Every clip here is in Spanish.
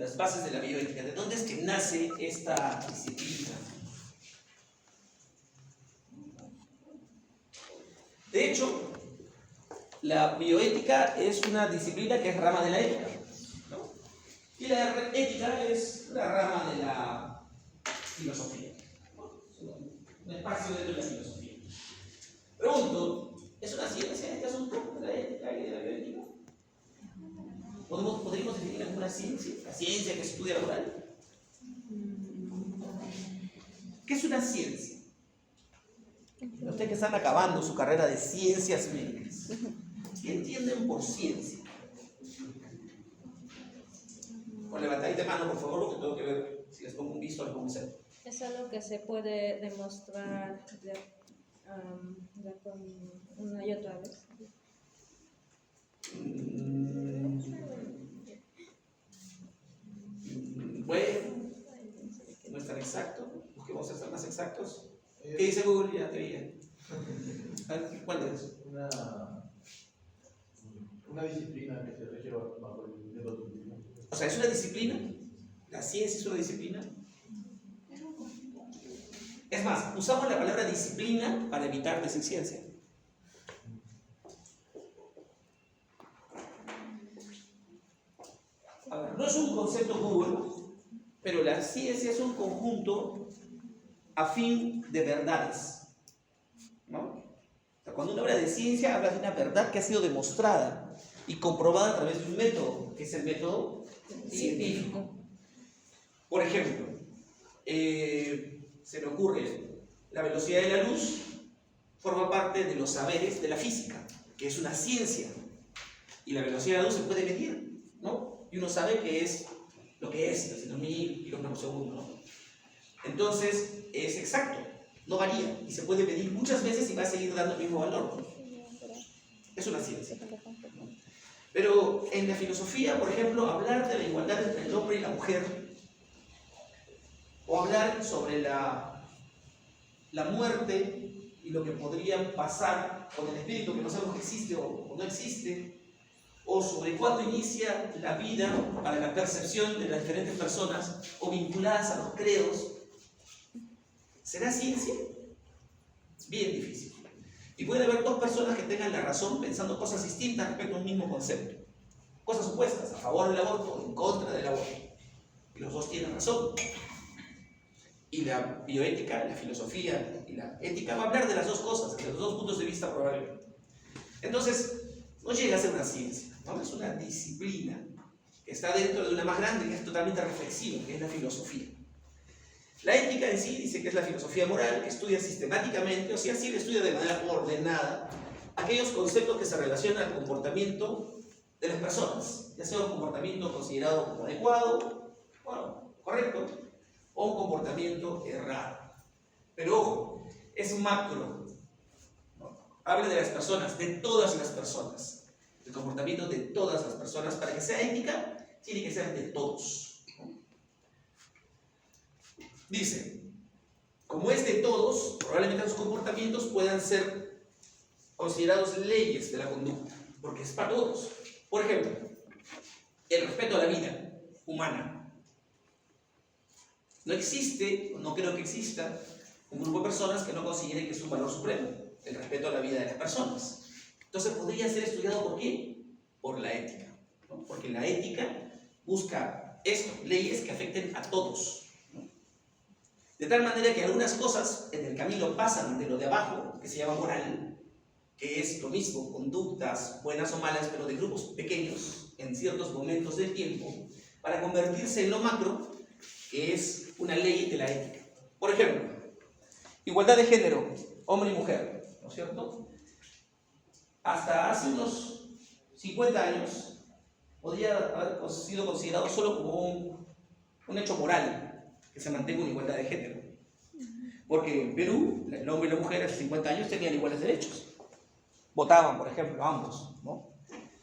las bases de la bioética. ¿De dónde es que nace esta disciplina? De hecho, la bioética es una disciplina que es rama de la ética, ¿no? Y la ética es una rama de la filosofía, ¿no? Un espacio dentro de la filosofía. Pregunto, ¿es una ciencia este asunto de la ética y de la bioética? ¿Podríamos definirla como una ciencia? ¿La ciencia que estudia la moral? ¿Qué es una ciencia? Ustedes que están acabando su carrera de ciencias médicas, ¿qué entienden por ciencia? Con levantadita de mano, por favor, porque tengo que ver si les pongo un visto o les pongo un cero. Es algo que se puede demostrar con una y otra vez. Bueno, no es tan exacto. Busquemos ser más exactos. ¿Qué dice Google? Ya te vi. ¿Cuál es? Una disciplina que se rige bajo el método científico. O sea, ¿es una disciplina? ¿La ciencia es una disciplina? Es más, usamos la palabra disciplina para evitar decir ciencia. A ver, no es un concepto Google, pero la ciencia es un conjunto afín de verdades, ¿no? O sea, cuando uno habla de ciencia, habla de una verdad que ha sido demostrada y comprobada a través de un método, que es el método científico. Por ejemplo, se me ocurre, la velocidad de la luz forma parte de los saberes de la física, que es una ciencia, y la velocidad de la luz se puede medir, ¿no? Y uno sabe que es lo que es, 300.000 kilómetros por segundo, ¿no? Entonces, es exacto, no varía, y se puede medir muchas veces y va a seguir dando el mismo valor. Es una ciencia. Pero en la filosofía, por ejemplo, hablar de la igualdad entre el hombre y la mujer, o hablar sobre la muerte y lo que podría pasar con el espíritu, que no sabemos que existe o no existe, o sobre cuándo inicia la vida para la percepción de las diferentes personas, o vinculadas a los credos, ¿será ciencia? Bien difícil. Y puede haber dos personas que tengan la razón pensando cosas distintas respecto a un mismo concepto. Cosas opuestas, a favor del aborto o en contra del aborto. Y los dos tienen razón. Y la bioética, la filosofía y la ética va a hablar de las dos cosas, de los dos puntos de vista probablemente. Entonces, no llega a ser una ciencia, ¿no? Es una disciplina que está dentro de una más grande, que es totalmente reflexiva, que es la filosofía. La ética en sí dice que es la filosofía moral, que estudia sistemáticamente, o sea, sí estudia de manera ordenada, aquellos conceptos que se relacionan al comportamiento de las personas, ya sea un comportamiento considerado como adecuado, bueno, correcto, o un comportamiento errado. Pero ojo, es macro, ¿no? Habla de las personas, de todas las personas, el comportamiento de todas las personas. Para que sea ética, tiene que ser de todos, ¿no? Dice, como es de todos, probablemente los comportamientos puedan ser considerados leyes de la conducta, porque es para todos. Por ejemplo, el respeto a la vida humana. No existe, no creo que exista, un grupo de personas que no considere que es un valor supremo, el respeto a la vida de las personas. Entonces podría ser estudiado ¿por qué? Por la ética, ¿no? Porque la ética busca esto, leyes que afecten a todos, ¿no? De tal manera que algunas cosas en el camino pasan de lo de abajo, que se llama moral, que es lo mismo, conductas buenas o malas, pero de grupos pequeños en ciertos momentos del tiempo, para convertirse en lo macro, que es una ley de la ética. Por ejemplo, igualdad de género, hombre y mujer, ¿no es cierto? Hasta hace unos 50 años podría haber sido considerado solo como un hecho moral que se mantenga una igualdad de género. Porque en Perú, el hombre y la mujer hace 50 años tenían iguales derechos. Votaban, por ejemplo, ambos, ¿no?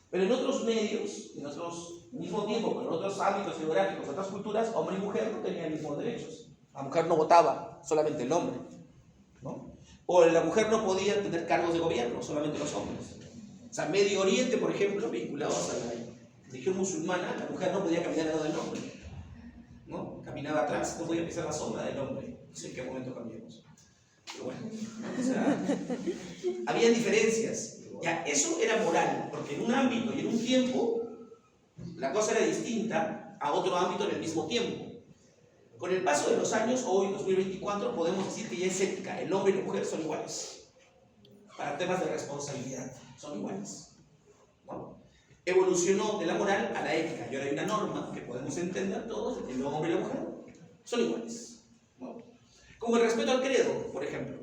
Pero en otros medios, al mismo tiempo, pero en otros ámbitos geográficos, otras culturas, hombre y mujer no tenían los mismos derechos. La mujer no votaba, solamente el hombre, ¿no? O la mujer no podía tener cargos de gobierno, solamente los hombres. O sea, Medio Oriente, por ejemplo, vinculados a la religión musulmana, la mujer no podía caminar al lado del hombre. caminaba atrás, no podía pisar la sombra del hombre. No sé en qué momento cambiamos. Pero bueno, o sea, había diferencias. Ya, eso era moral, porque en un ámbito y en un tiempo la cosa era distinta a otro ámbito en el mismo tiempo. Con el paso de los años, hoy, 2024, podemos decir que ya es ética. El hombre y la mujer son iguales. Para temas de responsabilidad, son iguales. ¿No? Evolucionó de la moral a la ética. Y ahora hay una norma que podemos entender todos, que el hombre y la mujer son iguales. ¿No? Como el respeto al credo, por ejemplo.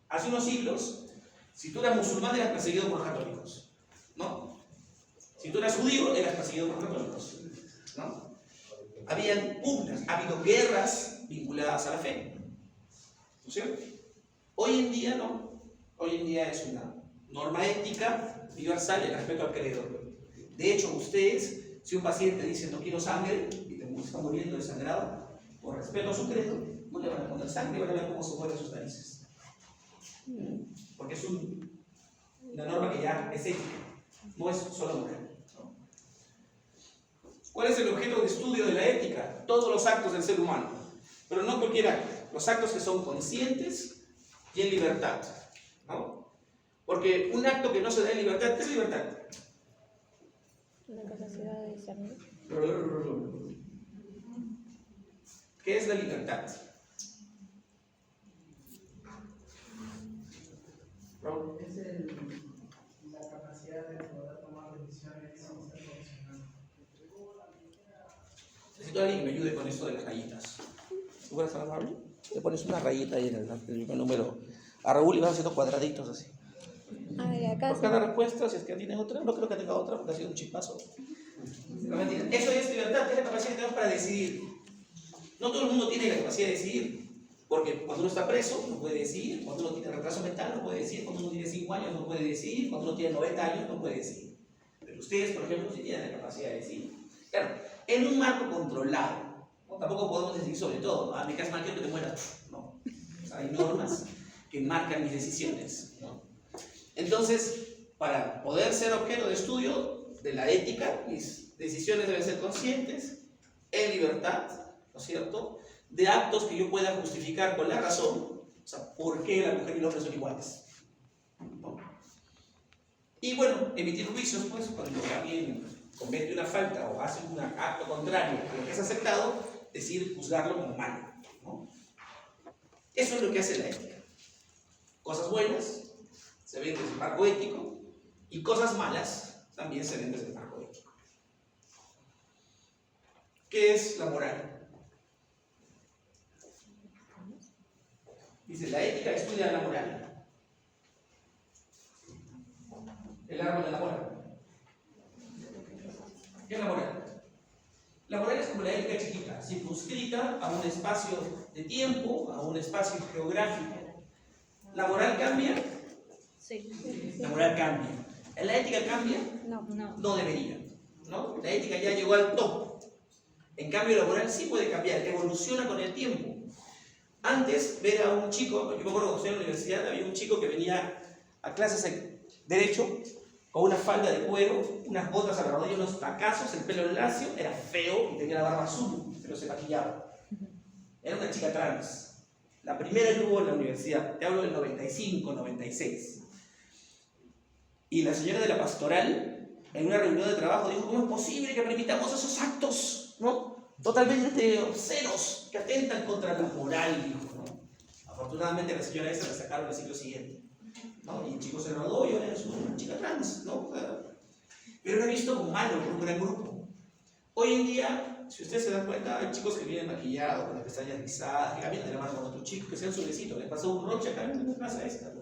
Hace unos siglos, si tú eras musulmán, eras perseguido por los católicos. ¿No? Si tú eras judío, eras perseguido por los católicos. ¿No? Habían pugnas, ha habido guerras vinculadas a la fe. ¿No es cierto? Hoy en día no. Hoy en día es una norma ética universal el respeto al credo. De hecho, ustedes, si un paciente dice no quiero sangre y te está muriendo desangrado, por respeto a su credo, no le van a poner sangre, van a ver cómo se mueven sus narices. Porque es una norma que ya es ética, no es solo moral. ¿Cuál es el objeto de estudio de la ética? Todos los actos del ser humano, pero no cualquier acto, los actos que son conscientes y en libertad, ¿no? Porque un acto que no se da en libertad, ¿qué es libertad? La capacidad de discernir. ¿Qué es la libertad? Es la capacidad de poder tomar decisiones sin ser condicionado. Necesito a alguien que me ayude con esto de las rayitas. ¿Tú puedes ser amable? Le pones una rayita ahí en el número. A Raúl le vas haciendo cuadraditos así. Ay, acá Por cada respuesta, si es que tiene otra, no creo que tenga otra porque ha sido un chispazo. No, mentira. Eso es libertad, es la capacidad que tenemos para decidir. No todo el mundo tiene la capacidad de decidir. Porque cuando uno está preso, no puede decidir. Cuando uno tiene retraso mental, no puede decidir. Cuando uno tiene 5 años, no puede decidir. Cuando uno tiene 90 años, no puede decidir. Pero ustedes, por ejemplo, sí tienen la capacidad de decidir. Claro, en un marco controlado. ¿No? Tampoco podemos decidir sobre todo. ¿No? Me caes mal, quiero que te mueras. No. O sea, hay normas que marcan mis decisiones. ¿No? Entonces, para poder ser objeto de estudio de la ética, mis decisiones deben ser conscientes, en libertad, ¿no es cierto?, de actos que yo pueda justificar con la razón, o sea, por qué la mujer y el hombre son iguales. ¿No? Y bueno, emitir juicios, pues, cuando alguien comete una falta o hace un acto contrario a lo que es aceptado, decir, juzgarlo como malo. ¿No? Eso es lo que hace la ética. Cosas buenas se ven desde el marco ético y cosas malas también se ven desde el marco ético. ¿Qué es la moral? Dice, la ética estudia la moral. El árbol de la moral. ¿Qué es la moral? La moral es como la ética chiquita, circunscrita a un espacio de tiempo, a un espacio geográfico. ¿La moral cambia? Sí. La moral cambia. ¿La ética cambia? No. No debería. ¿No? La ética ya llegó al top. En cambio, la moral sí puede cambiar, evoluciona con el tiempo. Antes, ver a un chico, yo me acuerdo cuando estuve en la universidad, había un chico que venía a clases de Derecho con una falda de cuero, unas botas a la rodilla, unos tacazos, el pelo lacio, era feo y tenía la barba azul, pero se maquillaba. Era una chica trans. La primera que hubo en la universidad, te hablo del 95, 96. Y la señora de la pastoral, en una reunión de trabajo, dijo, ¿cómo es posible que permitamos esos actos, ¿no?, totalmente obscenos, que atentan contra la moral, dijo, ¿no? Afortunadamente la señora esa la sacaron el siglo siguiente, ¿no? Y el chico se graduó y ahora es una chica trans, ¿no? Pero era visto como malo por un gran grupo. Hoy en día, si ustedes se dan cuenta, hay chicos que vienen maquillados, con las pestañas rizadas, que caminan de la mano con otros chicos, que sean suavecitos. Les pasó un roche acá en la plaza esta, ¿no?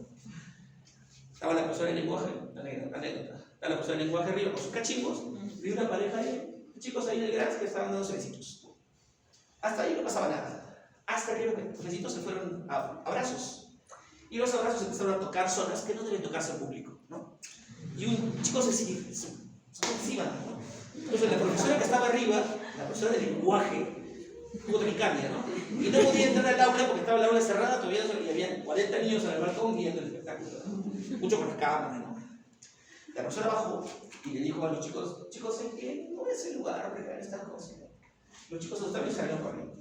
Estaba la profesora de lenguaje, la anécdota. Estaba la profesora de lenguaje arriba con sus cachimbos, y una pareja de chicos ahí en el Gras que estaban dando besitos. Hasta ahí no pasaba nada. Hasta que los besitos se fueron a abrazos. Y los abrazos empezaron a tocar zonas que no deben tocarse al público, ¿no? Y un chico se encima, ¿no? Entonces la profesora que estaba arriba, la profesora de lenguaje, tuvo taquicardia, ¿no? Y no podía entrar al aula porque estaba el aula cerrada, todavía y había 40 niños en el balcón viendo el espectáculo, ¿no? Mucho con las cámaras, ¿no? La profesora bajó y le dijo a los chicos, chicos, es que no es el lugar para estas cosas. Los chicos asustaron y salieron corriendo.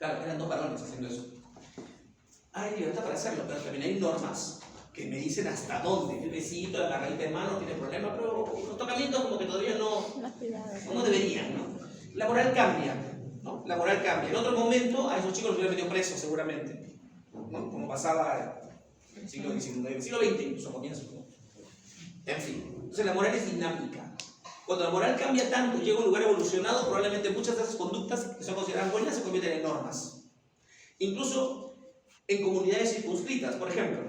Claro, eran 2 varones haciendo eso. Hay libertad para hacerlo, pero también hay normas que me dicen hasta dónde. El besito, la agarradita de mano, tiene problema, pero los tocamientos como que todavía Más privado. no deberían, ¿no? La moral cambia, ¿no? La moral cambia. En otro momento a esos chicos los hubieran metido presos seguramente, ¿no? Como pasaba en el siglo XIX, el siglo XX incluso comienzo, ¿no? En fin, entonces la moral es dinámica. Cuando la moral cambia tanto y llega a un lugar evolucionado, probablemente muchas de esas conductas que son consideradas buenas se convierten en normas. Incluso en comunidades circunscritas, por ejemplo.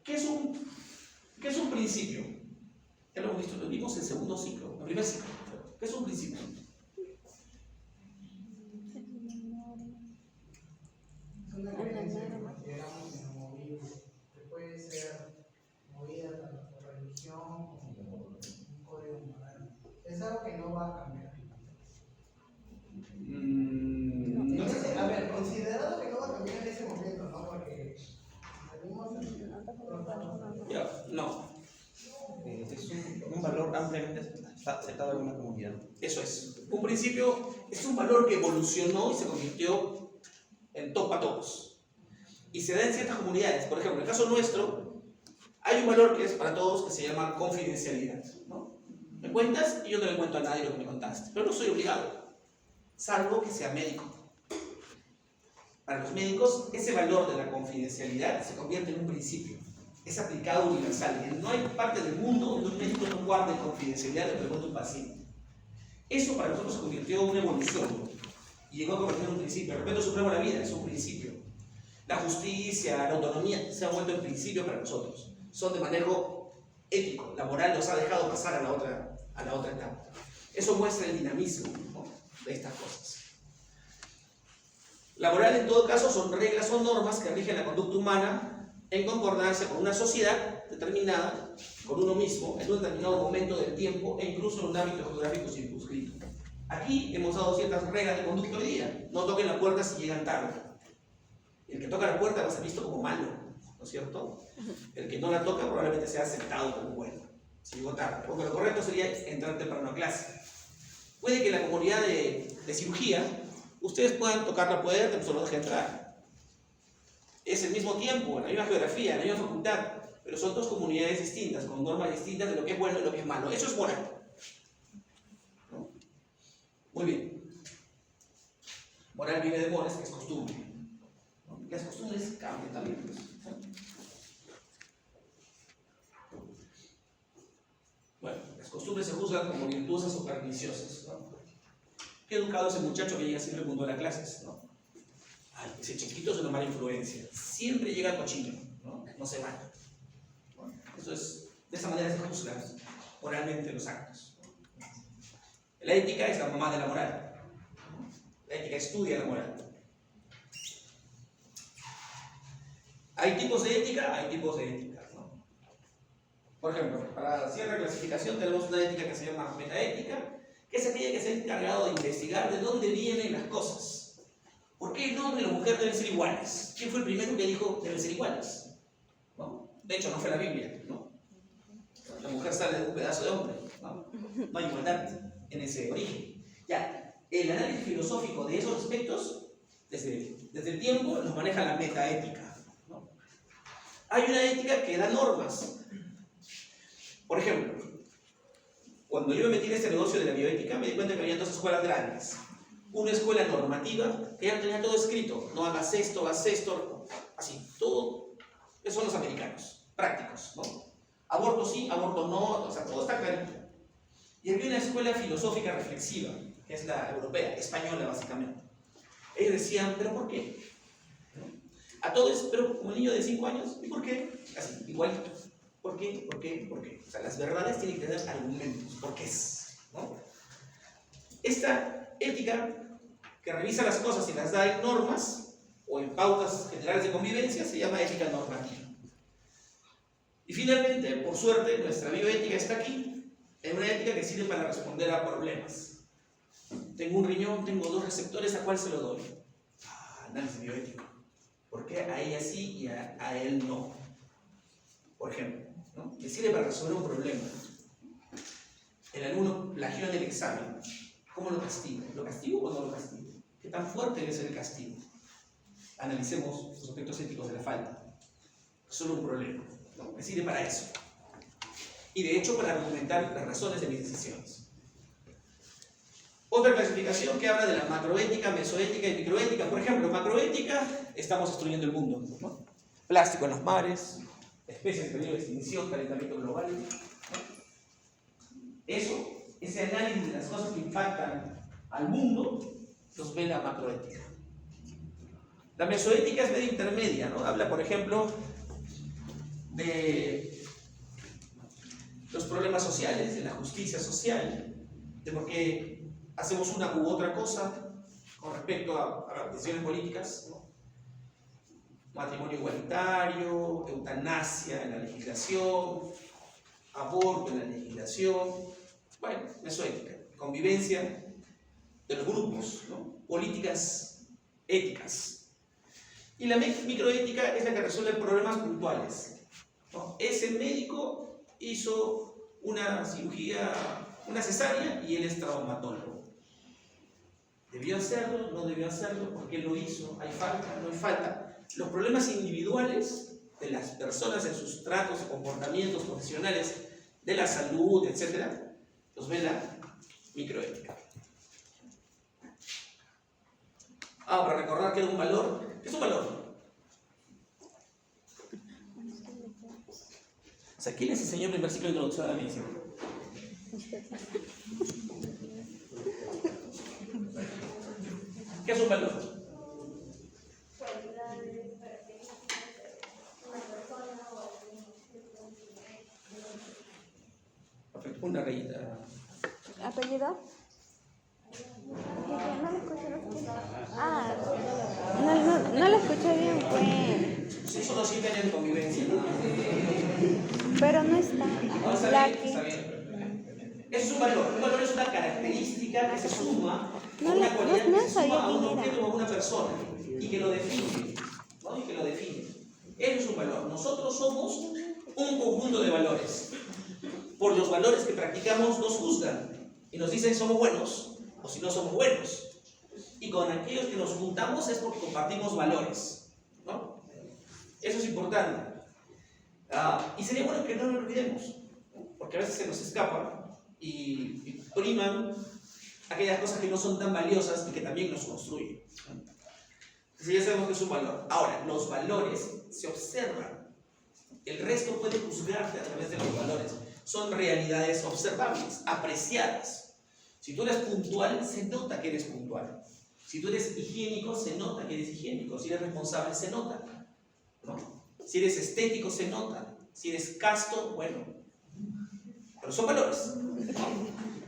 ¿Qué es un principio? Ya lo hemos visto, lo vimos en el segundo ciclo, el primer ciclo. ¿Qué es un principio? Es una creencia que consideramos inamovible, que puede ser movida tanto por religión como por un código moral. Es algo que no va a cambiar. A ver, considerado que no va a cambiar en ese momento, ¿no? Porque salimos No. Es un valor ampliamente aceptado en una comunidad. Eso es. Un principio es un valor que evolucionó y se convirtió en top para todos. Y se da en ciertas comunidades. Por ejemplo, en el caso nuestro, hay un valor que es para todos que se llama confidencialidad, ¿no? Me cuentas y yo no le cuento a nadie lo que me contaste. Pero no soy obligado, salvo que sea médico. Para los médicos, ese valor de la confidencialidad se convierte en un principio. Es aplicado universal. No hay parte del mundo donde un médico no guarde confidencialidad de lo que cuenta un paciente. Eso para nosotros se convirtió en una evolución y llegó a convertirse en un principio. El respeto supremo a la vida es un principio. La justicia, la autonomía se han vuelto en principio para nosotros. Son de manejo ético. La moral nos ha dejado pasar a la otra etapa. Eso muestra el dinamismo, ¿no?, de estas cosas. La moral, en todo caso, son reglas o normas que rigen la conducta humana en concordancia con una sociedad determinada, con uno mismo, en un determinado momento del tiempo e incluso en un ámbito geográfico circunscrito. Aquí hemos dado ciertas reglas de conducta hoy día. No toquen la puerta si llegan tarde. El que toca la puerta va a ser visto como malo, ¿no es cierto? El que no la toca probablemente sea aceptado como bueno, si llegó tarde. Porque lo correcto sería entrar temprano a clase. Puede que en la comunidad de cirugía ustedes puedan tocar la puerta, pero solo dejen entrar. Es el mismo tiempo, la misma geografía, la misma facultad, pero son dos comunidades distintas, con normas distintas de lo que es bueno y lo que es malo. Eso es moral, ¿no? Muy bien. Moral viene de mores, que es costumbre, ¿no? Las costumbres cambian también, pues, ¿no? Bueno, las costumbres se juzgan como virtuosas o perniciosas, ¿no? Qué educado ese muchacho que llega siempre puntual a clases, ¿no? Ay, ese chiquito es una mala influencia. Siempre llega cochino, ¿no? No se va. Bueno, eso es, de esa manera se juzgan moralmente los actos. La ética es la mamá de la moral. La ética estudia la moral. Hay tipos de ética, ¿no? Por ejemplo, para cierta clasificación tenemos una ética que se llama metaética, que es aquella que se ha encargado de investigar de dónde vienen las cosas. ¿Por qué el hombre y la mujer deben ser iguales? ¿Quién fue el primero que dijo deben ser iguales? ¿No? De hecho, no fue la Biblia, ¿no? La mujer sale de un pedazo de hombre, ¿no? No hay igualdad en ese origen. Ya, el análisis filosófico de esos aspectos, desde el tiempo, nos maneja la metaética, ¿no? Hay una ética que da normas. Por ejemplo, cuando yo me metí en este negocio de la bioética, me di cuenta que había dos escuelas grandes. Una escuela normativa que ya tenía todo escrito, no hagas esto, así, todo. Esos son los americanos, prácticos, ¿no? Aborto sí, aborto no, o sea, todo está clarito. Y había una escuela filosófica reflexiva, que es la europea, española básicamente. Ellos decían, ¿pero por qué? ¿No? A todos, pero como niño de 5 años, ¿y por qué? Así, igualito. ¿Por qué? ¿Por qué? ¿Por qué? O sea, las verdades tienen que tener argumentos, ¿por qué es? ¿No? Esta ética que revisa las cosas y las da en normas o en pautas generales de convivencia se llama ética normativa. Y finalmente, por suerte, nuestra bioética está aquí, en una ética que sirve para responder a problemas. Tengo un riñón, tengo 2 receptores, ¿a cuál se lo doy? Análisis bioético. ¿Por qué a ella sí y a él no? Por ejemplo, ¿no? Le sirve para resolver un problema. El alumno plagió en el examen. ¿Cómo lo castigo? ¿Lo castigo o no lo castigo? ¿Qué tan fuerte debe ser el castigo? Analicemos los aspectos éticos de la falta. Solo un problema, ¿no? Me sirve para eso. Y de hecho para argumentar las razones de mis decisiones. Otra clasificación que habla de la macroética, mesoética y microética. Por ejemplo, macroética, estamos destruyendo el mundo, ¿no? Plástico en los mares, especies en peligro de extinción, calentamiento global, ¿no? Eso, ese análisis de las cosas que impactan al mundo, los ve la macroética. La mesoética es medio intermedia, ¿no? Habla, por ejemplo, de los problemas sociales, de la justicia social, de por qué hacemos una u otra cosa con respecto a decisiones políticas, ¿no? Matrimonio igualitario, eutanasia en la legislación, aborto en la legislación, bueno, mesoética, convivencia de los grupos, ¿no? Políticas éticas. Y la microética es la que resuelve problemas puntuales, ¿no? Ese médico hizo una cirugía, una cesárea, y él es traumatólogo. ¿Debió hacerlo? ¿No debió hacerlo? ¿Por qué lo hizo? ¿Hay falta? ¿No hay falta? Los problemas individuales de las personas en sus tratos y comportamientos profesionales, de la salud, etc., los ve la microética. Para recordar que es un valor. ¿Qué es un valor? O sea, ¿quién les enseñó el versículo de introducción a la medicina? ¿Qué es un valor? Una rayita. ¿Apellido? No lo escuché. No lo escuché bien, pues. Sí, son los 7 años de convivencia, ¿no? Pero no está. No, está bien, está bien. Eso es un valor. Un valor es una característica que se suma a una cualidad que se suma a un objeto o a una persona y que lo define, ¿no? Y que lo define. Eso es un valor. Nosotros somos un conjunto de valores. Por los valores que practicamos nos juzgan y nos dicen si somos buenos o si no somos buenos. Y con aquellos que nos juntamos es porque compartimos valores, ¿no? Eso es importante. Y sería bueno que no lo olvidemos, ¿no? Porque a veces se nos escapa y priman aquellas cosas que no son tan valiosas y que también nos construyen, ¿no? Entonces ya sabemos que es un valor. Ahora, los valores se observan. El resto puede juzgarte a través de los valores. Son realidades observables, apreciadas. Si tú eres puntual, se nota que eres puntual. Si tú eres higiénico, se nota que eres higiénico. Si eres responsable, se nota, ¿no? Si eres estético, se nota. Si eres casto, bueno. Pero son valores, ¿no?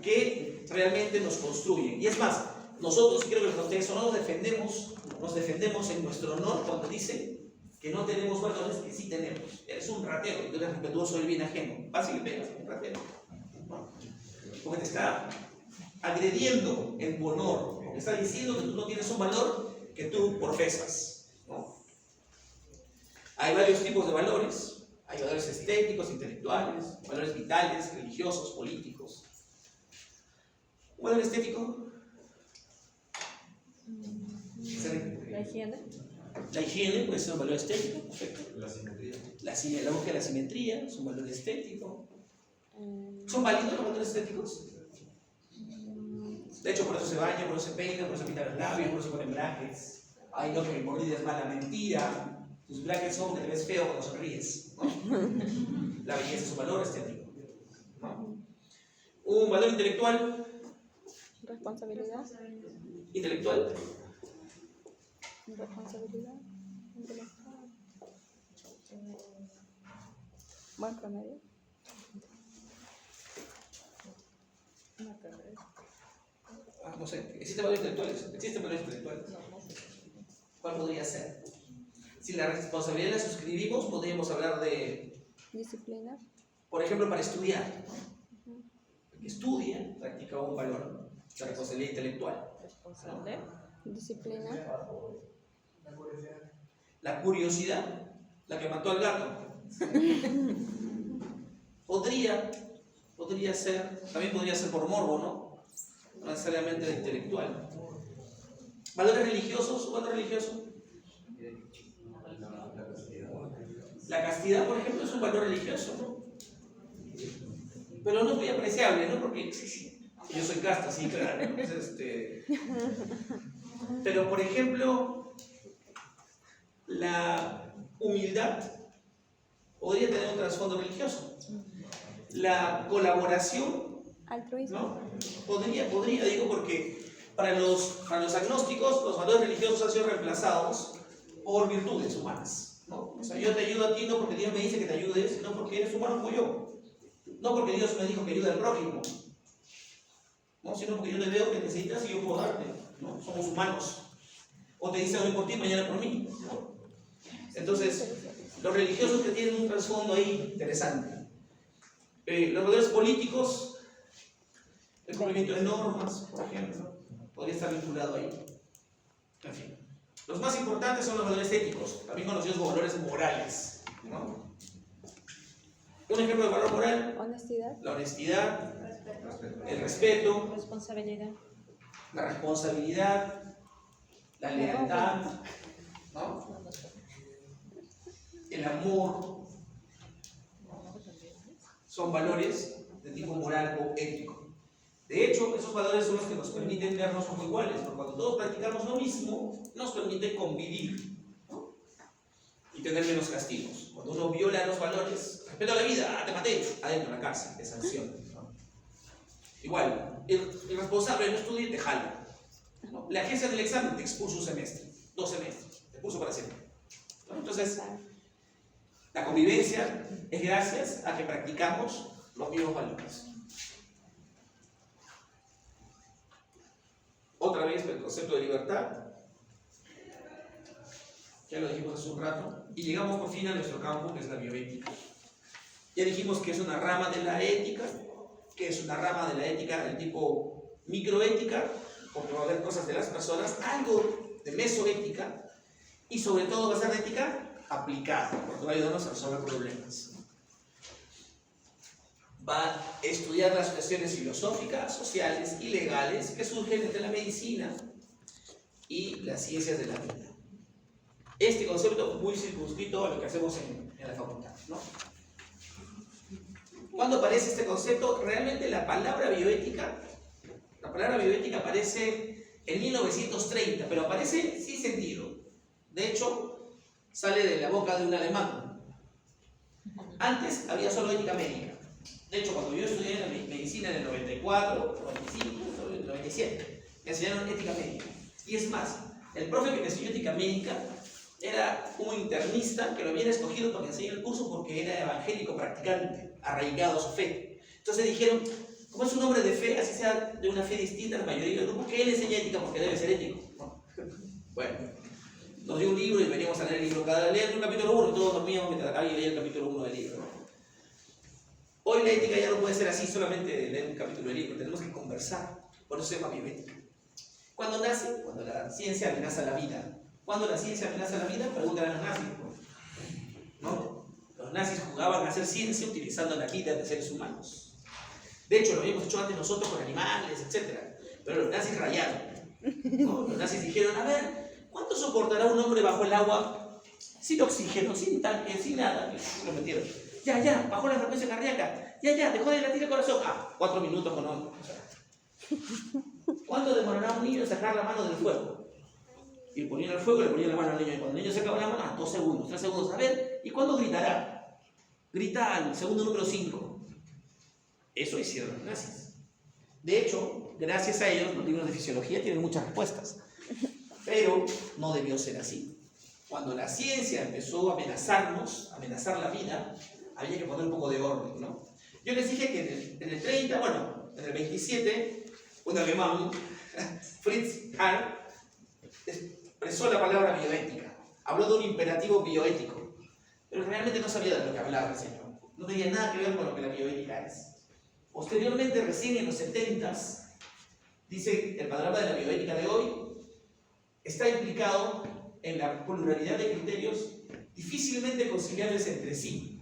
Que realmente nos construyen. Y es más, nosotros, creo que los contextos no nos defendemos en nuestro honor cuando dicen que no tenemos valores que sí tenemos. Eres un ratero y tú eres respetuoso del bien ajeno. Vas y le pegas a un ratero, ¿no? Porque te está agrediendo en tu honor, porque está diciendo que tú no tienes un valor que tú profesas, ¿no? Hay varios tipos de valores. Hay valores estéticos, intelectuales, valores vitales, religiosos, políticos. ¿Un valor estético? La higiene. La higiene puede ser un valor estético, perfecto. La simetría. La búsqueda de la simetría es un valor estético. ¿Son válidos los valores estéticos? De hecho, por eso se baña, por eso se peina, por eso se pinta los labios, por eso se ponen brackets. Ay, no, que mi mordida es mala, mentira. Tus brackets son que te ves feo cuando sonríes, ¿no? La belleza es un valor estético, ¿no? Un valor intelectual. Responsabilidad. Intelectual. Responsabilidad. Intelectual. Buen promedio. No sé, ¿existen valores intelectuales? ¿Existen valores intelectuales? ¿Cuál podría ser? Si la responsabilidad la suscribimos, podríamos hablar de, Disciplina. por ejemplo, para estudiar, ¿no? El que estudia practica un valor, la responsabilidad intelectual. Responsable. Disciplina. La curiosidad, la que mató al gato. Podría ser, también podría ser por morbo, ¿no? no necesariamente de intelectual. ¿Valores religiosos? ¿Cuánto religioso? La castidad, por ejemplo, es un valor religioso, ¿no? Pero no es muy apreciable, ¿no? Porque yo soy casta, sí, claro. Entonces, pero, por ejemplo, la humildad podría tener un trasfondo religioso. La colaboración, Altruismo. ¿no? Podría, digo, porque para los agnósticos los valores religiosos han sido reemplazados por virtudes humanas, ¿no? O sea, yo te ayudo a ti no porque Dios me dice que te ayudes, sino porque eres humano como yo. No porque Dios me dijo que ayude al prójimo, ¿no? Sino porque yo te veo que necesitas y yo puedo darte, ¿no? Somos humanos. O te dice hoy por ti, mañana por mí, ¿no? Entonces, los religiosos que tienen un trasfondo ahí interesante. Los valores políticos, el cumplimiento de normas, por ejemplo, podría estar vinculado ahí. En fin. Los más importantes son los valores éticos, también conocidos como valores morales, ¿no? Un ejemplo de valor moral: Honestidad. la honestidad, el respeto, Responsabilidad. la responsabilidad, la lealtad, ¿no? El amor. Son valores de tipo moral o ético. De hecho, esos valores son los que nos permiten vernos como iguales, porque cuando todos practicamos lo mismo, nos permite convivir, ¿no? Y tener menos castigos. Cuando uno viola los valores, respeto a la vida, te maté, adentro de la cárcel, te sancionan, ¿no? Igual, el responsable no estudia y te jala, ¿no? La agencia del examen te expulsa un semestre, 2 semestres, te expulsa para siempre, ¿no? Entonces, la convivencia es gracias a que practicamos los mismos valores. Otra vez el concepto de libertad, ya lo dijimos hace un rato, y llegamos por fin a nuestro campo, que es la bioética. Ya dijimos que es una rama de la ética, que es una rama de la ética del tipo microética, porque va a haber cosas de las personas, algo de mesoética, y sobre todo va a ser de ética aplicada, porque va a ayudarnos a resolver problemas. Va a estudiar las cuestiones filosóficas, sociales y legales que surgen entre la medicina y las ciencias de la vida. Este concepto muy circunscrito a lo que hacemos en la facultad, ¿no? ¿Cuándo aparece este concepto? Realmente la palabra bioética aparece en 1930, pero aparece sin sentido. De hecho, sale de la boca de un alemán. Antes había solo ética médica. De hecho, cuando yo estudié la medicina en el 94, 95, 97, me enseñaron ética médica. Y es más, el profe que me enseñó ética médica era un internista que lo habían escogido para que enseñe el curso porque era evangélico practicante, arraigado a su fe. Entonces dijeron, como es un hombre de fe, así sea de una fe distinta a la mayoría del grupo, que él enseña ética porque debe ser ético, ¿no? Bueno, nos dio un libro y veníamos a leer el libro, cada leer un capítulo 1 y todos dormíamos mientras alguien leía el capítulo 1 del libro, ¿no? Hoy la ética ya no puede ser así, solamente leer un capítulo del libro, tenemos que conversar, por eso se llama bioética. ¿Cuándo nace? Cuando la ciencia amenaza la vida. ¿Cuándo la ciencia amenaza la vida? Pregúntale a los nazis, ¿no? Los nazis jugaban a hacer ciencia utilizando la vida de seres humanos. De hecho, lo habíamos hecho antes nosotros con animales, etc. Pero los nazis rayaron, ¿no? Los nazis dijeron, a ver, ¿cuánto soportará un hombre bajo el agua sin oxígeno, sin tanque, sin nada? Y lo metieron. Ya, bajó la frecuencia cardíaca. Ya, dejó de latir el corazón. 4 minutos con hombre. ¿Cuánto demorará un niño en sacar la mano del fuego? Y ponían el fuego y le ponían la mano al niño. Y cuando el niño sacaba la mano, 2 segundos, 3 segundos. A ver, ¿y cuándo gritará? Grita al segundo número 5. Eso hicieron los nazis. De hecho, gracias a ellos, los libros de fisiología tienen muchas respuestas. Pero no debió ser así. Cuando la ciencia empezó a amenazarnos, a amenazar la vida, había que poner un poco de orden, ¿no? Yo les dije que en el 30, bueno, en el 27, un alemán, Fritz Hahn, expresó la palabra bioética. Habló de un imperativo bioético, pero realmente no sabía de lo que hablaba el señor. No tenía nada que ver con lo que la bioética es. Posteriormente, recién en los 70s, dice el panorama de la bioética de hoy, está implicado en la pluralidad de criterios difícilmente conciliables entre sí.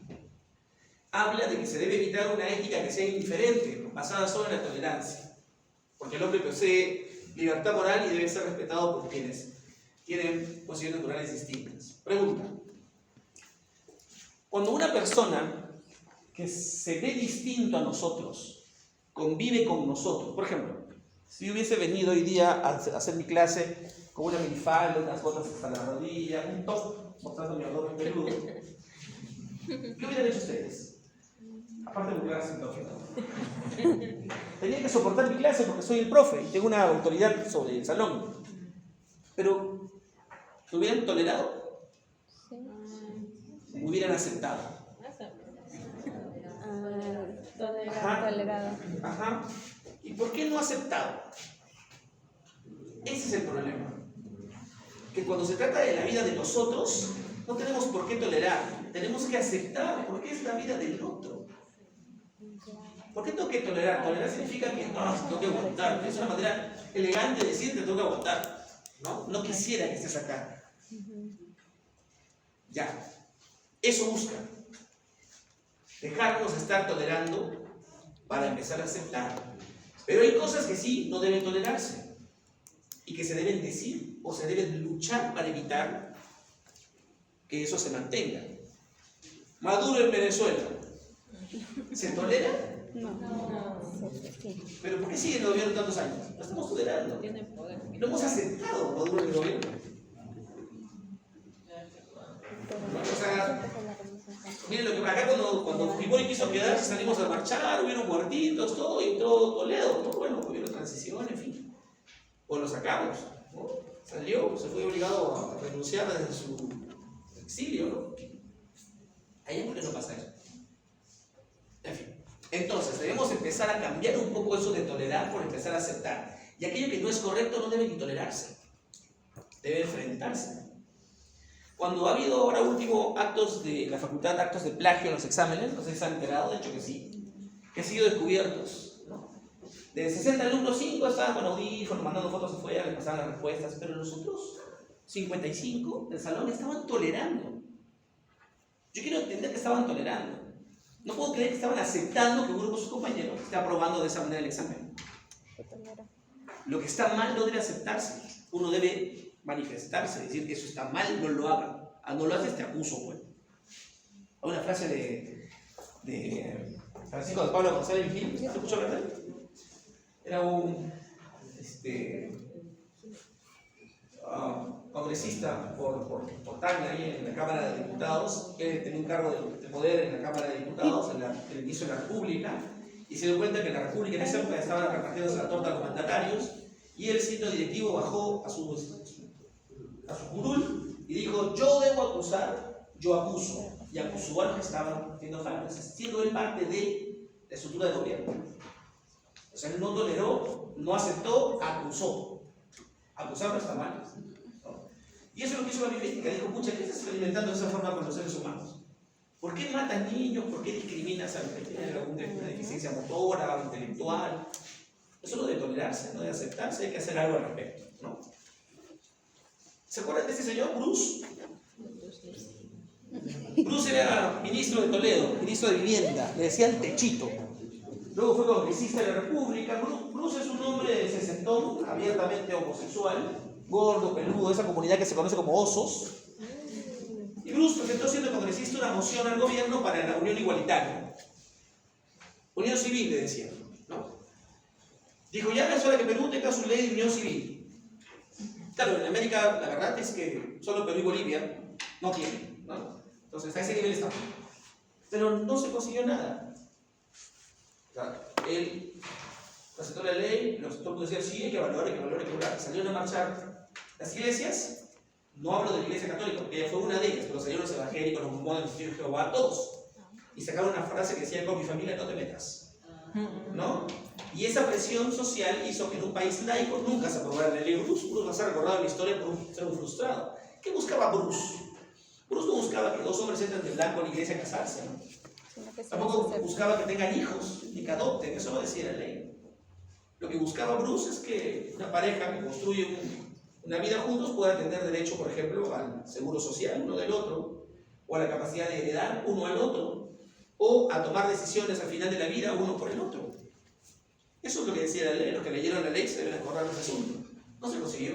Habla de que se debe evitar una ética que sea indiferente, basada solo en la tolerancia. Porque el hombre posee libertad moral y debe ser respetado por quienes tienen posiciones morales distintas. Pregunta. Cuando una persona que se ve distinto a nosotros convive con nosotros, por ejemplo, si yo hubiese venido hoy día a hacer mi clase con una minifalda, unas botas hasta la rodilla, un top mostrando mi abdomen peludo, ¿qué hubieran hecho ustedes? Aparte de burlarse un toque, ¿no? Tenía que soportar mi clase porque soy el profe y tengo una autoridad sobre el salón. Pero, ¿lo hubieran tolerado? Sí. ¿Me hubieran aceptado? Tolerado. Ajá. ¿Y por qué no aceptado? Ese es el problema. Que cuando se trata de la vida de nosotros, no tenemos por qué tolerar. Tenemos que aceptar porque es la vida del otro. ¿Por qué tengo que tolerar? Tolerar significa que tengo que aguantar. Es una manera elegante de decir que tengo que aguantar. No quisiera que estés acá. Ya. Eso busca. Dejarnos estar tolerando para empezar a aceptar. Pero hay cosas que sí no deben tolerarse y que se deben decir o se deben luchar para evitar que eso se mantenga. Maduro en Venezuela. ¿Se tolera? No. Sí. ¿Pero por qué sigue en el gobierno tantos años? Lo estamos tolerando. Y lo hemos aceptado, Maduro en el gobierno. O sea, miren lo que acá cuando Fujimori quiso quedarse, salimos a marchar, hubieron muertitos, todo, y entró Toledo, ¿no? Bueno, hubieron transición, en fin. Pues lo sacamos, ¿no? Salió, se fue obligado a renunciar desde su exilio, ¿no? Ahí es porque no pasa eso. En fin. Entonces, debemos empezar a cambiar un poco eso de tolerar por empezar a aceptar. Y aquello que no es correcto no debe ni tolerarse, debe enfrentarse. Cuando ha habido ahora último actos de la facultad, actos de plagio en los exámenes, no sé si se han enterado, de hecho que sí, que han sido descubiertos, ¿no? De 60 alumnos, 5 estaban con audífonos, mandando fotos afuera, les pasaban las respuestas, pero los otros 55 del salón estaban tolerando. Yo quiero entender que estaban tolerando. No puedo creer que estaban aceptando que un grupo de sus compañeros esté aprobando de esa manera el examen. Lo que está mal no debe aceptarse. Uno debe manifestarse, decir que eso está mal, no lo hagan. No lo haces, te acuso, pues. Hay una frase de Francisco de Pablo González Vigil, ¿se escuchó hablar de él? Era un congresista por Tacna, ahí en la Cámara de Diputados, que tenía un cargo de poder en la Cámara de Diputados, en el inicio de la República, y se dio cuenta que en la República en esa época estaban repartiéndose la torta a los mandatarios, y él, siendo directivo, bajó a su curul y dijo: yo debo acusar, yo acuso, y acusó a los que estaban haciendo faltas, siendo él parte de la estructura de gobierno. O sea, él no toleró, no aceptó, acusó. Acusar no está mal, ¿no? Y eso es lo que hizo la bioética. Dijo: pucha, ¿qué estás experimentando de esa forma con los seres humanos? ¿Por qué matas niños? ¿Por qué discriminas a los que tienen alguna deficiencia motora o intelectual? Eso no debe tolerarse, no debe aceptarse, hay que hacer algo al respecto, ¿no? ¿Se acuerdan de ese señor, Bruce? Bruce era ministro de Toledo, ministro de Vivienda, le decían Techito. Luego fue congresista de la República. Bruce es un hombre sesentón, abiertamente homosexual, gordo, peludo, esa comunidad que se conoce como osos. Y Bruce presentó, siendo congresista, una moción al gobierno para la unión igualitaria. Unión civil, le decían, ¿no? Dijo: ya es hora que Perú tenga su ley de unión civil. Claro, en América la verdad es que solo Perú y Bolivia no tienen, ¿no? Entonces a ese nivel estamos. Pero no se consiguió nada. O sea, él presentó la ley, los otros decían: sí, hay que valorar, hay que valorar, hay que valorar. Salieron a marchar las iglesias, no hablo de la iglesia católica porque ella fue una de ellas, pero salieron los evangélicos, los mormones, los testigos de Jehová, todos. Y sacaron una frase que decía: con mi familia no te metas, ¿no? Y esa presión social hizo que en un país laico nunca se aprobara la ley Bruce. Bruce va a ser recordado en la historia por ser un frustrado. ¿Qué buscaba Bruce? Bruce no buscaba que dos hombres entren de blanco a la iglesia a casarse, ¿no? Tampoco buscaba que tengan hijos, ni que adopten, eso no decía la ley. Lo que buscaba Bruce es que una pareja que construye una vida juntos pueda tener derecho, por ejemplo, al seguro social uno del otro, o a la capacidad de heredar uno al otro, o a tomar decisiones al final de la vida uno por el otro. Eso es lo que decía la ley. Los que leyeron la ley se deben acordar de ese asunto. No se consiguió.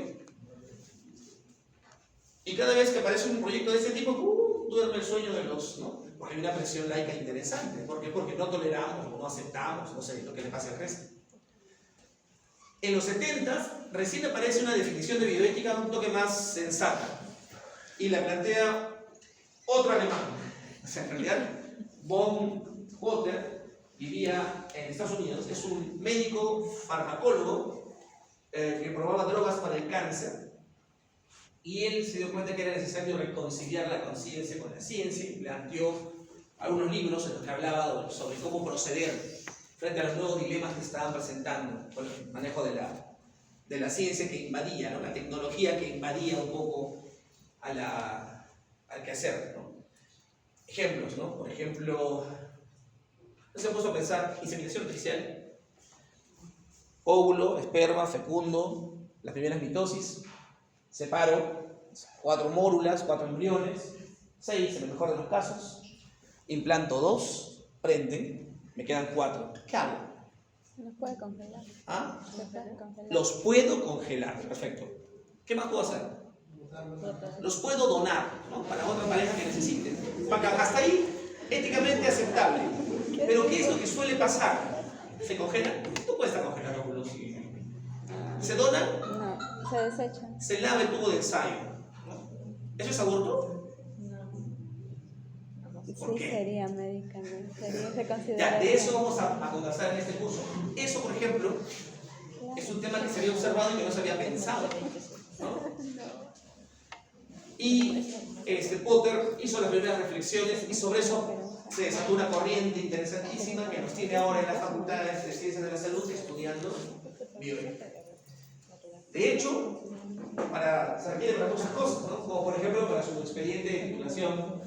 Y cada vez que aparece un proyecto de ese tipo, duerme el sueño de los, ¿no? Porque hay una presión laica interesante. ¿Por qué? Porque no toleramos o no aceptamos, no sé, lo que le pase al resto. En los 70 recién aparece una definición de bioética un toque más sensata. Y la plantea otro alemán. O sea, en realidad, von Potter vivía en Estados Unidos. Es un médico farmacólogo que probaba drogas para el cáncer. Y él se dio cuenta que era necesario reconciliar la conciencia con la ciencia y planteó algunos libros en los que hablaba sobre cómo proceder frente a los nuevos dilemas que estaban presentando con el manejo de la ciencia que invadía, ¿no? La tecnología que invadía un poco al quehacer, ¿no? Ejemplos, ¿no? Por ejemplo, no se ha puesto a pensar inseminación artificial, óvulo, esperma, fecundo, las primeras mitosis, separo, 4 mórulas, 4 embriones, 6 en el mejor de los casos, implanto 2, prende, me quedan 4. ¿Qué hago? Los puede congelar. ¿Ah? Los puede congelar. Los puedo congelar, perfecto. ¿Qué más puedo hacer? Los puedo donar, ¿no? Para otra pareja que necesite. Hasta ahí, éticamente aceptable. Pero ¿qué es lo que suele pasar? ¿Se congela? No puede estar congelado óvulos. ¿Se dona? No, se desecha. Se lava el tubo de ensayo, ¿no? ¿Eso es aborto? ¿Por Sí, qué? sería médicamente. Se Ya, considera. de eso vamos a conversar en este curso. Eso, por ejemplo, es un tema que se había observado y que no se había pensado, ¿no? Y Potter hizo las primeras reflexiones y sobre eso se desató una corriente interesantísima que nos tiene ahora en las facultades de Ciencias de la Salud estudiando bioética. De hecho, se requiere para muchas cosas, ¿no? Como por ejemplo para su expediente de titulación,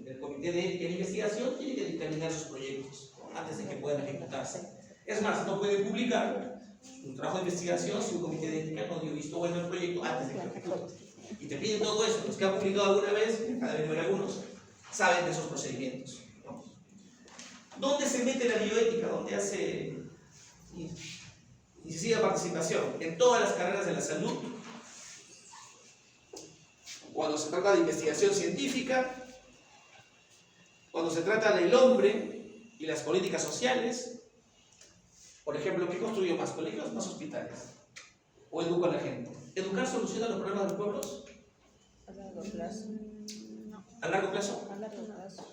el comité de ética e investigación tiene que dictaminar sus proyectos, ¿no? Antes de que puedan ejecutarse. Es más, no puede publicar su trabajo de investigación si un comité de ética no dio visto bueno el proyecto antes de que lo ejecute. Y te piden todo eso. Los que han publicado alguna vez, cada vez hay algunos, saben de esos procedimientos, ¿no? ¿Dónde se mete la bioética? ¿Dónde hace incisiva participación? En todas las carreras de la salud. Cuando se trata de investigación científica, cuando se trata del hombre y las políticas sociales. Por ejemplo, ¿qué construyó más? ¿Colegios más hospitales? ¿O educa a la gente? ¿Educar soluciona los problemas de los pueblos? A largo plazo. ¿A largo plazo? A largo plazo.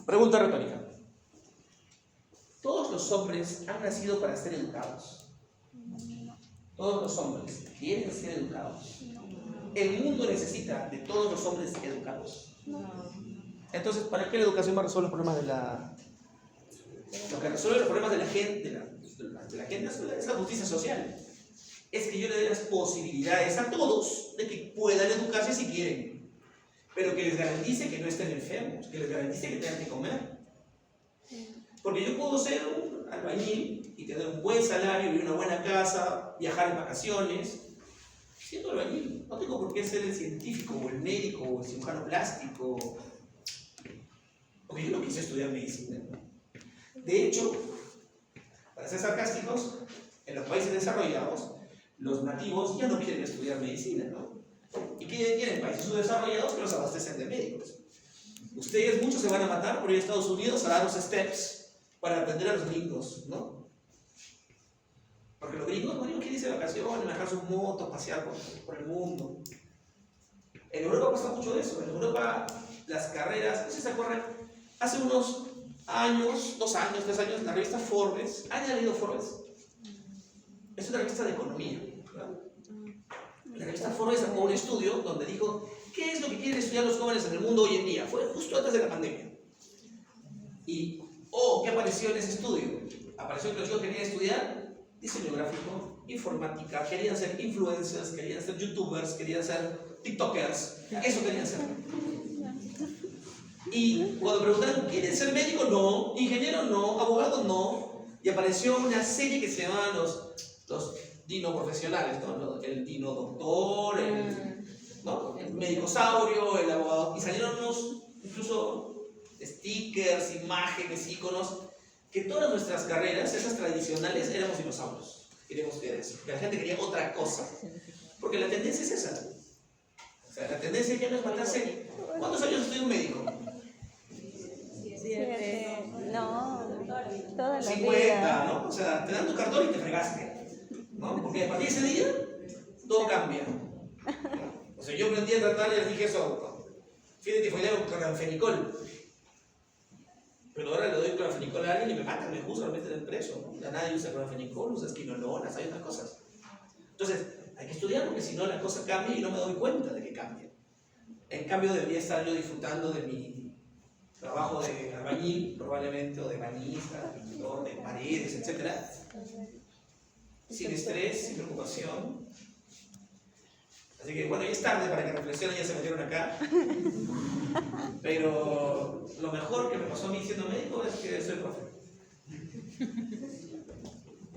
Pregunta retórica. ¿Todos los hombres han nacido para ser educados? ¿Todos los hombres quieren ser educados? ¿El mundo necesita de todos los hombres educados? Entonces, ¿para qué la educación va a resolver los problemas de la... Lo que resuelve los problemas de la gente es la justicia social. Es que yo le dé las posibilidades a todos de que puedan educarse si quieren, pero que les garantice que no estén enfermos, que les garantice que tengan que comer. Porque yo puedo ser un albañil y tener un buen salario, vivir en una buena casa, viajar en vacaciones, siendo albañil. No tengo por qué ser el científico o el médico o el cirujano plástico, porque yo no quise estudiar medicina. De hecho, para ser sarcásticos, en los países desarrollados, los nativos ya no quieren estudiar medicina, ¿no? ¿Y qué tienen países subdesarrollados que los abastecen de médicos? Ustedes muchos se van a matar por ir a Estados Unidos a dar los steps para atender a los gringos, ¿no? Porque los gringos no quieren irse de vacaciones, manejar sus motos, pasear por el mundo. En Europa pasa mucho de eso. En Europa las carreras, no sé si se acuerdan, hace unos años, 2 años, 3 años, la revista Forbes, ¿han leído Forbes? Es una revista de economía, ¿verdad? La revista Forbes sacó un estudio donde dijo ¿qué es lo que quieren estudiar los jóvenes en el mundo hoy en día? Fue justo antes de la pandemia. Y, ¿qué apareció en ese estudio? Apareció que los chicos querían estudiar diseño gráfico, informática, querían ser influencers, querían ser youtubers, querían ser tiktokers, eso querían ser. Y cuando preguntaron, ¿quieren ser médico? No. ¿Ingeniero? No. ¿Abogado? No. Y apareció una serie que se llamaban los dino profesionales, ¿no? El dino doctor, ¿no? El médicosaurio, el abogado. Y salieron unos, incluso, stickers, imágenes, iconos que todas nuestras carreras, esas tradicionales, éramos dinosaurios. Queremos ver eso. Que la gente quería otra cosa. Porque la tendencia es esa. O sea, la tendencia ya no es matarse. ¿Cuántos años estudia un médico? 7. No, toda la 50, vida. ¿no? O sea, te dan tu cartón y te fregaste, ¿no? Porque a partir de ese día, todo cambia. O sea, yo aprendí a tratar y les dije eso, fíjate, fue con clorfenicol. Pero ahora le doy clorfenicol a alguien y me matan, me juzgan, me meten preso, ¿no? Ya nadie usa clorfenicol, usa esquinolonas, hay otras cosas. Entonces, hay que estudiar porque si no la cosa cambia y no me doy cuenta de que cambia. En cambio, debería estar yo disfrutando de mi trabajo de albañil, probablemente, o de bañista, pintor, de paredes, etc. Sin estrés, sin preocupación. Así que bueno, ya es tarde para que reflexionen, ya se metieron acá. Pero lo mejor que me pasó a mí siendo médico es que soy profe.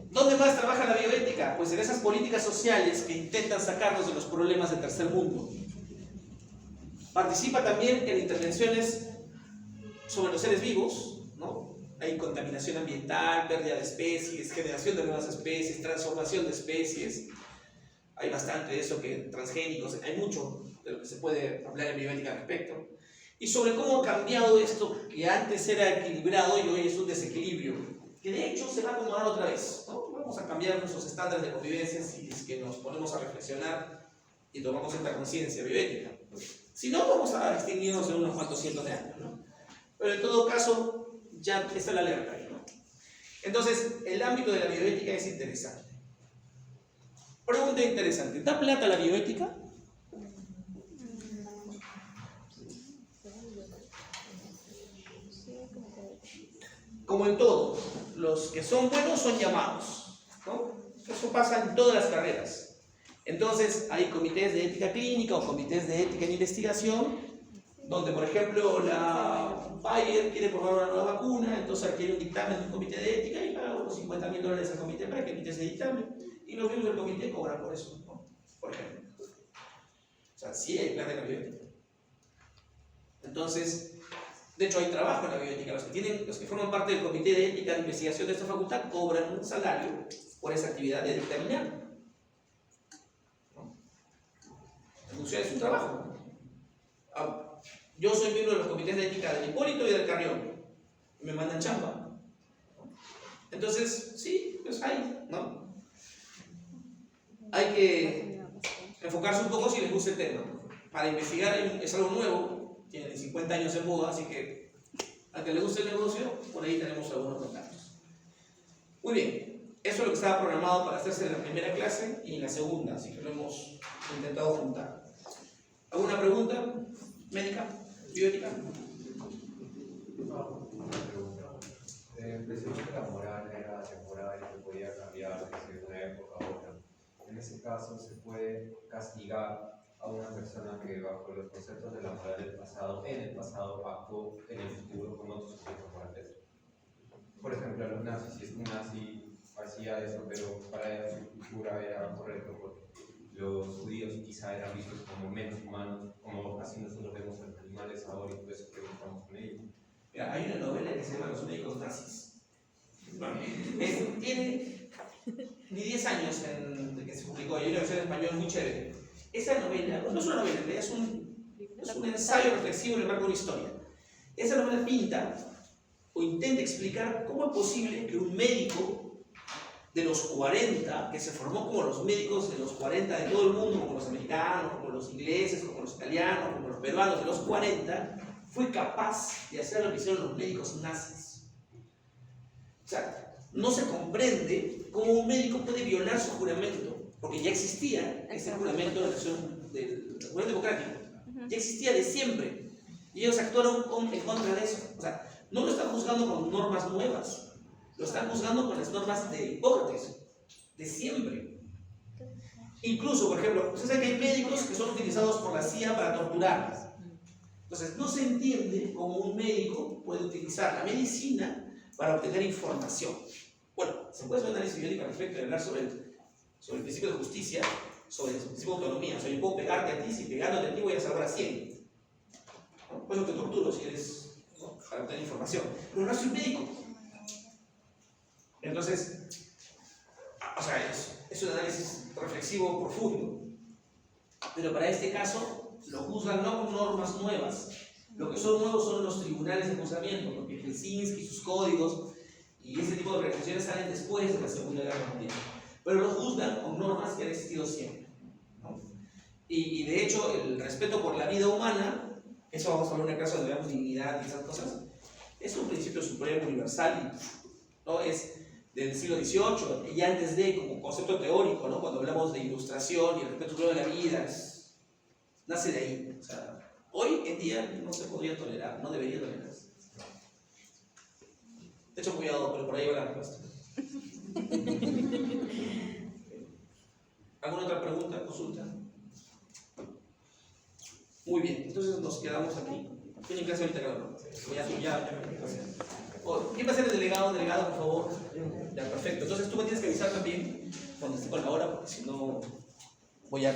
¿Dónde más trabaja la bioética? Pues en esas políticas sociales que intentan sacarnos de los problemas del tercer mundo. Participa también en intervenciones sobre los seres vivos, ¿no? Hay contaminación ambiental, pérdida de especies, generación de nuevas especies, transformación de especies. Hay bastante de eso, que transgénicos, hay mucho de lo que se puede hablar en bioética al respecto. Y sobre cómo ha cambiado esto, que antes era equilibrado y hoy es un desequilibrio, que de hecho se va a acomodar otra vez, ¿no? Vamos a cambiar nuestros estándares de convivencia si es que nos ponemos a reflexionar y tomamos esta conciencia bioética. Si no, vamos a extinguirnos en unos cuantos cientos de años, ¿no? Pero en todo caso, ya está la alerta ahí, ¿no? Entonces, el ámbito de la bioética es interesante. Pregunta interesante: ¿da plata la bioética? Como en todo, los que son buenos son llamados, ¿no? Eso pasa en todas las carreras. Entonces, hay comités de ética clínica o comités de ética en investigación, donde, por ejemplo, la Bayer quiere probar una nueva vacuna, entonces requiere un dictamen de un comité de ética y paga unos $50.000 al comité para que emite ese dictamen. Y los miembros del comité cobran por eso, ¿no? Por ejemplo. O sea, sí hay plata en la bioética. Entonces, de hecho hay trabajo en la bioética. Los que forman parte del comité de ética de investigación de esta facultad cobran un salario por esa actividad de dictaminar, ¿no? En función de su trabajo. Yo soy miembro de los comités de ética del Hipólito y del Carrión. Me mandan chamba. Entonces, sí, pues hay, ¿no? Hay que enfocarse un poco si les gusta el tema. Para investigar es algo nuevo, tiene 50 años en moda, así que al que le guste el negocio, por ahí tenemos algunos contactos. Muy bien, eso es lo que estaba programado para hacerse en la primera clase y en la segunda, así que lo hemos intentado juntar. ¿Alguna pregunta médica, bioética? Pensé que la moral era temporal y que podía cambiar desde una época a otra. En ese caso, se puede castigar a una persona que, bajo los conceptos de la moral del pasado, en el pasado actuó en el futuro con otros conceptos morales. Por ejemplo, a los nazis, si es un nazi hacía eso, pero para su cultura era correcto, porque los judíos quizá eran vistos como menos humanos, como así nosotros vemos a los animales ahora y por eso preguntamos con ellos. Mira, hay una novela que se llama Los médicos nazis. Bueno, tiene ni 10 años de que se publicó, hay una versión en español muy chévere. Esa novela, no es una novela, es un ensayo reflexivo en el marco de una historia. Esa novela pinta o intenta explicar cómo es posible que un médico de los 40, que se formó como los médicos de los 40 de todo el mundo, como los americanos, como los ingleses, como los italianos, como los peruanos de los 40, fue capaz de hacer lo que hicieron los médicos nazis. O sea, no se comprende cómo un médico puede violar su juramento, porque ya existía ese juramento de del juramento democrático, ya existía de siempre, y ellos actuaron en contra de eso. O sea, no lo están juzgando con normas nuevas, lo están juzgando con las normas de Hipócrates, de siempre. Incluso, por ejemplo, ustedes saben que hay médicos que son utilizados por la CIA para torturar. Entonces, no se entiende cómo un médico puede utilizar la medicina para obtener información. Bueno, se puede hacer un análisis biológico al respecto y hablar sobre el principio de justicia, sobre el principio de autonomía. O sea, yo puedo pegarte a ti, si pegándote a ti voy a salvar a 100. ¿No? Pues no te torturo si eres, ¿no?, para obtener información. Pero no soy médico. reflexivo profundo. Pero para este caso lo juzgan no con normas nuevas. Lo que son nuevos son los tribunales de juzgamiento, porque Helsinki y sus códigos y ese tipo de organizaciones salen después de la Segunda Guerra Mundial. Pero lo juzgan con normas que han existido siempre, ¿no? Y de hecho el respeto por la vida humana, eso vamos a hablar en un caso donde veamos dignidad y esas cosas, es un principio supremo, universal, ¿no? Es del siglo XVIII, y antes de, como concepto teórico, ¿no? Cuando hablamos de ilustración y el respeto supremo de la vida, nace de ahí. O sea, hoy en día no se podría tolerar, no debería tolerarse. De hecho, cuidado, pero por ahí va la respuesta. ¿Alguna otra pregunta, consulta? Muy bien, entonces nos quedamos aquí. ¿Tienen clase ahorita, claro? Ya me clase. ¿Quién va a ser el delegado? Delegado, por favor. Ya, perfecto. Entonces tú me tienes que avisar también cuando esté con la hora, porque si no voy a